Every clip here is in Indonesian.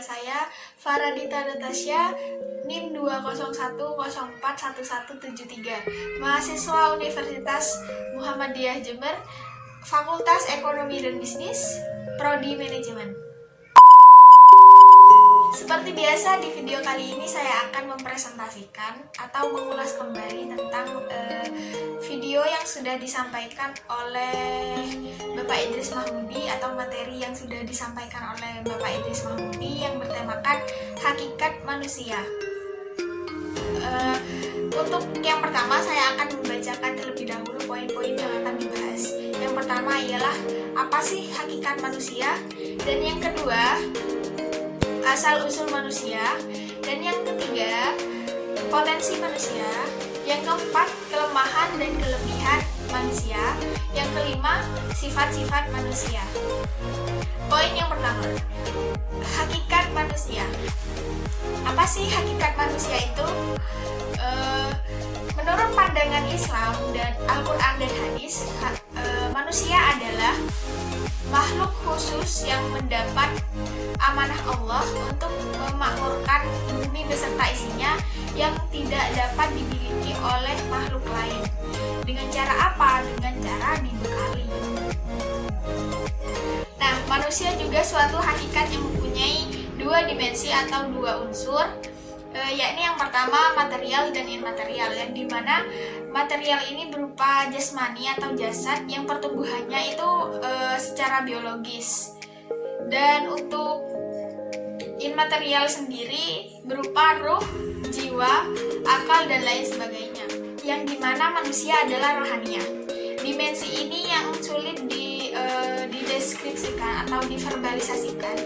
saya Faradita Natasha, NIM 201041173, mahasiswa Universitas Muhammadiyah Jember, Fakultas Ekonomi dan Bisnis, Prodi Manajemen. Seperti biasa, di video kali ini saya akan mempresentasikan atau mengulas kembali tentang video yang sudah disampaikan oleh Bapak Idris Mahmudi atau materi yang sudah disampaikan oleh Bapak Idris Mahmudi yang bertemakan hakikat manusia. Untuk yang pertama, saya akan membacakan terlebih dahulu poin-poin yang akan dibahas. Yang pertama ialah apa sih hakikat manusia, dan yang kedua asal-usul manusia, dan yang ketiga potensi manusia, yang keempat kelemahan dan kelebihan manusia, yang kelima sifat-sifat manusia. Poin yang pertama, hakikat manusia. Apa sih hakikat manusia itu? Menurut pandangan Islam dan Al-Quran dan Hadis, manusia adalah makhluk khusus yang mendapat amanah Allah untuk memakmurkan bumi beserta isinya yang tidak dapat dimiliki oleh makhluk lain. Dengan cara apa? Dengan cara dibekali. Nah, manusia juga suatu hakikat yang mempunyai dua dimensi atau dua unsur, yakni yang pertama material dan imaterial, yang dimana material ini berupa jasmani atau jasad yang pertumbuhannya itu secara biologis, dan untuk imaterial sendiri berupa ruh, jiwa, akal, dan lain sebagainya, yang dimana manusia adalah rohania. Dimensi ini yang sulit dideskripsikan atau diverbalisasikan,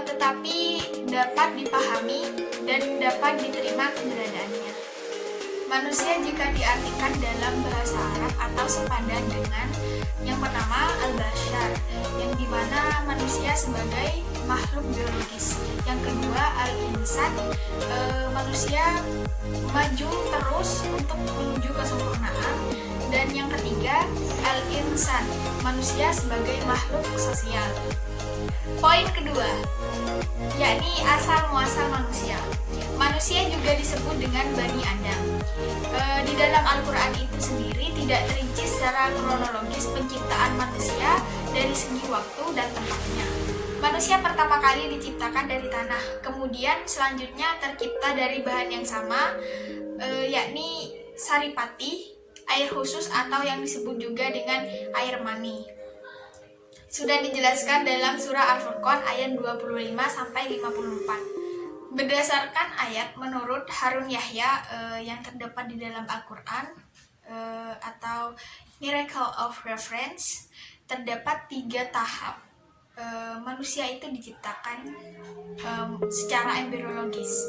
tetapi dapat dipahami dan dapat diterima keberadaannya. Manusia jika diartikan dalam bahasa Arab atau sepadan dengan yang pertama al-bashar, yang dimana manusia sebagai makhluk biologis. Yang kedua al-insan, manusia maju terus untuk menuju kesempurnaan. Dan yang ketiga al-insan, manusia sebagai makhluk sosial. Poin kedua, yakni asal muasal manusia. Manusia juga disebut dengan Bani Adam. Di dalam Al-Quran itu sendiri tidak terinci secara kronologis penciptaan manusia dari segi waktu dan tempatnya. Manusia pertama kali diciptakan dari tanah, kemudian selanjutnya tercipta dari bahan yang sama, yakni saripati, air khusus atau yang disebut juga dengan air mani. Sudah dijelaskan dalam surah Al-Furqan ayat 25-54. Berdasarkan ayat menurut Harun Yahya yang terdapat di dalam Al-Quran atau Miracle of Reference, terdapat 3 tahap manusia itu diciptakan secara embriologis,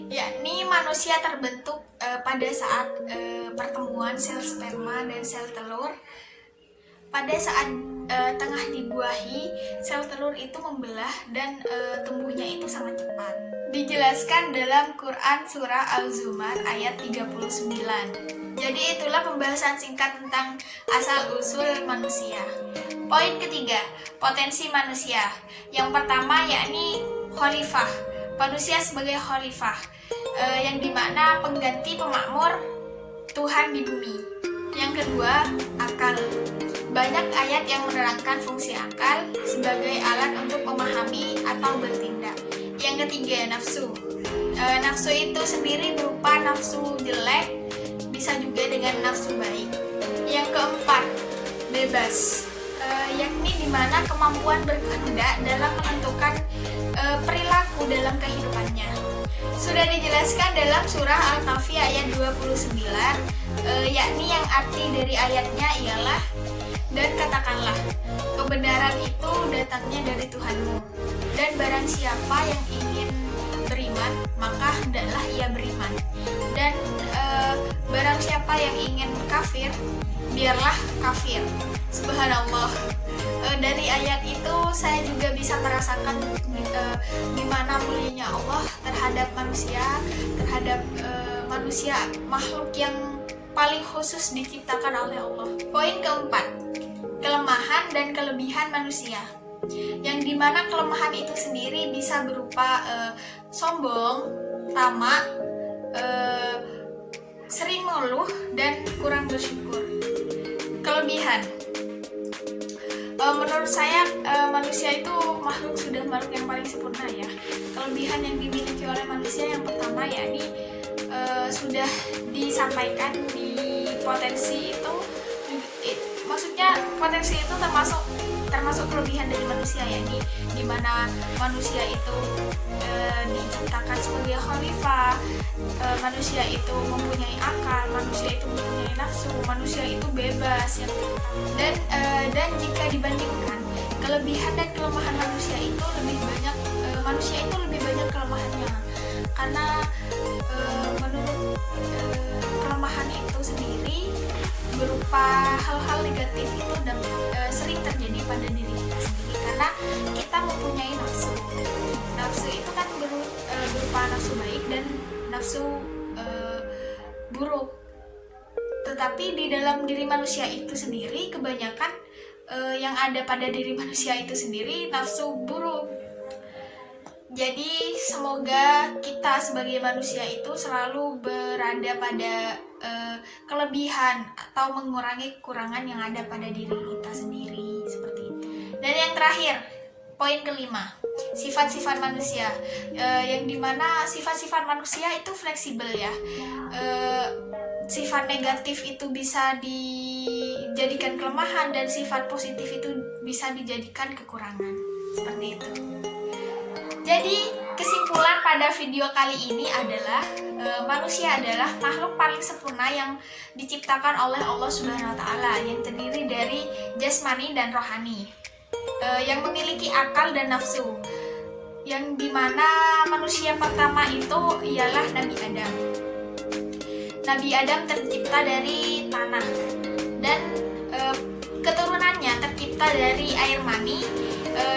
yakni manusia terbentuk pada saat pertemuan sel sperma dan sel telur. Pada saat tengah dibuahi, sel telur itu membelah dan tumbuhnya itu sangat cepat. Dijelaskan dalam Quran surah Al-Zumar ayat 39. Jadi itulah pembahasan singkat tentang asal-usul manusia. Poin ketiga, potensi manusia. Yang pertama yakni khalifah, manusia sebagai khalifah, yang dimana pengganti pemakmur Tuhan di bumi. Yang kedua, akal. Banyak ayat yang menerangkan fungsi akal sebagai alat untuk memahami atau bertindak. Yang ketiga, nafsu. Nafsu itu sendiri berupa nafsu jelek, bisa juga dengan nafsu baik. Yang keempat, bebas, yakni dimana kemampuan berkehendak dalam menentukan perilaku dalam kehidupannya. Sudah dijelaskan dalam surah Al-Kahfi ayat 29, yakni yang arti dari ayatnya ialah, dan katakanlah, kebenaran itu datangnya dari Tuhanmu, dan barang siapa yang ingin beriman, maka hendaklah ia beriman, dan barang siapa yang ingin kafir, biarlah kafir. Subhanallah. Dari ayat itu saya juga bisa merasakan gimana mulianya Allah terhadap manusia, makhluk yang paling khusus diciptakan oleh Allah. Poin keempat, kelemahan dan kelebihan manusia. yang dimana kelemahan itu sendiri bisa berupa sombong, tamak, sering mengeluh, dan kurang bersyukur. Kelebihan, menurut saya manusia itu sudah makhluk yang paling sempurna ya. Kelebihan yang dimiliki oleh manusia yang pertama yakni sudah disampaikan di potensi itu, maksudnya potensi itu termasuk kelebihan dari manusia, yakni dimana manusia itu diciptakan sebagai khalifah, manusia itu mempunyai akal, manusia itu mempunyai nafsu, manusia itu bebas ya. Dan jika dibandingkan kelebihan dan kelemahan manusia itu lebih banyak, manusia itu lebih banyak kelemahannya, karena menurut kelemahan itu sendiri berupa hal-hal negatif itu sering terjadi pada diri kita sendiri, karena kita mempunyai nafsu. Nafsu itu kan berupa nafsu baik dan nafsu buruk. Tetapi di dalam diri manusia itu sendiri kebanyakan yang ada pada diri manusia itu sendiri nafsu buruk. Jadi semoga kita sebagai manusia itu selalu berada pada kelebihan atau mengurangi kekurangan yang ada pada diri kita sendiri, seperti itu. Dan yang terakhir, poin kelima, sifat-sifat manusia, yang dimana sifat-sifat manusia itu fleksibel ya. Sifat negatif itu bisa dijadikan kelemahan dan sifat positif itu bisa dijadikan kekurangan, seperti itu. Jadi kesimpulan pada video kali ini adalah manusia adalah makhluk paling sempurna yang diciptakan oleh Allah Subhanahu wa Ta'ala, yang terdiri dari jasmani dan rohani, yang memiliki akal dan nafsu, yang dimana manusia pertama itu ialah Nabi Adam. Nabi Adam tercipta dari tanah dan keturunannya tercipta dari air mani,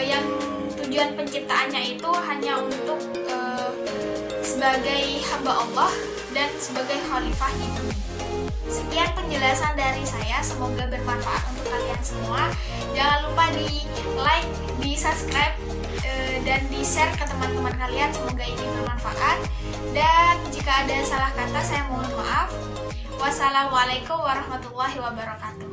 yang tujuan penciptaannya itu hanya untuk sebagai hamba Allah dan sebagai khalifah di bumi. Sekian penjelasan dari saya, semoga bermanfaat untuk kalian semua. Jangan lupa di like, di subscribe, dan di share ke teman-teman kalian, semoga ini bermanfaat. Dan jika ada salah kata saya mohon maaf. Wassalamualaikum warahmatullahi wabarakatuh.